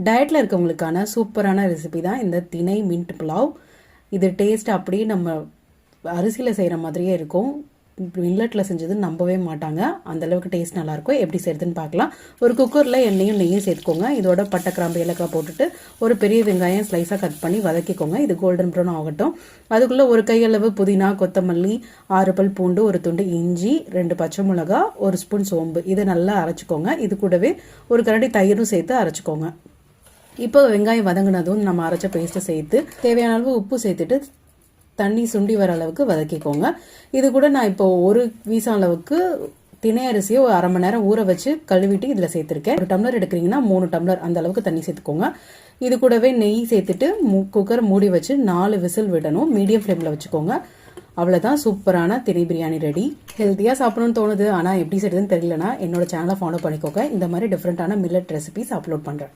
டயட்டில் இருக்கவங்களுக்கான சூப்பரான ரெசிபி தான் இந்த திணை மின்ட் புலாவ். இது டேஸ்ட் அப்படியே நம்ம அரிசியில் செய்கிற மாதிரியே இருக்கும். மில்லட்டில் செஞ்சது நம்பவே மாட்டாங்க, அந்தளவுக்கு டேஸ்ட் நல்லாயிருக்கும். எப்படி செய்யுதுன்னு பார்க்கலாம். ஒரு குக்கரில் எண்ணெயும் நெய்யும் சேர்த்துக்கோங்க. இதோட பட்டை கிராம்பு ஏலக்காய் போட்டுட்டு ஒரு பெரிய வெங்காயம் ஸ்லைஸாக கட் பண்ணி வதக்கிக்கோங்க. இது கோல்டன் ப்ரௌன் ஆகட்டும். அதுக்குள்ளே ஒரு கையளவு புதினா, கொத்தமல்லி, 6 பல் பூண்டு, ஒரு துண்டு இஞ்சி, 2 பச்சை மிளகா, 1 ஸ்பூன் சோம்பு, இதை நல்லா அரைச்சிக்கோங்க. இது கூடவே ஒரு கரண்டி தயிரும் சேர்த்து அரைச்சிக்கோங்க. இப்போ வெங்காயம் வதங்கினதும் நம்ம அரைச்ச பேஸ்ட்டை சேர்த்து தேவையான அளவு உப்பு சேர்த்துட்டு தண்ணி சுண்டி வர அளவுக்கு வதக்கிக்கோங்க. இது கூட நான் இப்போ ஒரு வீசம் அளவுக்கு திணை அரிசியை ஒரு அரை மணி நேரம் ஊற வச்சு கழுவிட்டு இதில் சேர்த்துருக்கேன். 1 டம்ளர் எடுக்கிறீங்கன்னா 3 டம்ளர் அந்த அளவுக்கு தண்ணி சேர்த்துக்கோங்க. இது கூடவே நெய் சேர்த்துட்டு குக்கர் மூடி வச்சு 4 விசில் விடணும். மீடியம் ஃப்ளேமில் வச்சுக்கோங்க. அவ்வளோதான், சூப்பரான திணை பிரியாணி ரெடி. ஹெல்த்தியாக சாப்பிடணும்னு தோணுது, ஆனால் எப்படி செய்யுதுன்னு தெரியலனா என்னோட சேனலை ஃபாலோ பண்ணிக்கோங்க. இந்த மாதிரி டிஃப்ரெண்ட்டான மில்லட் ரெசிபிஸ் அப்லோட் பண்ணுறேன்.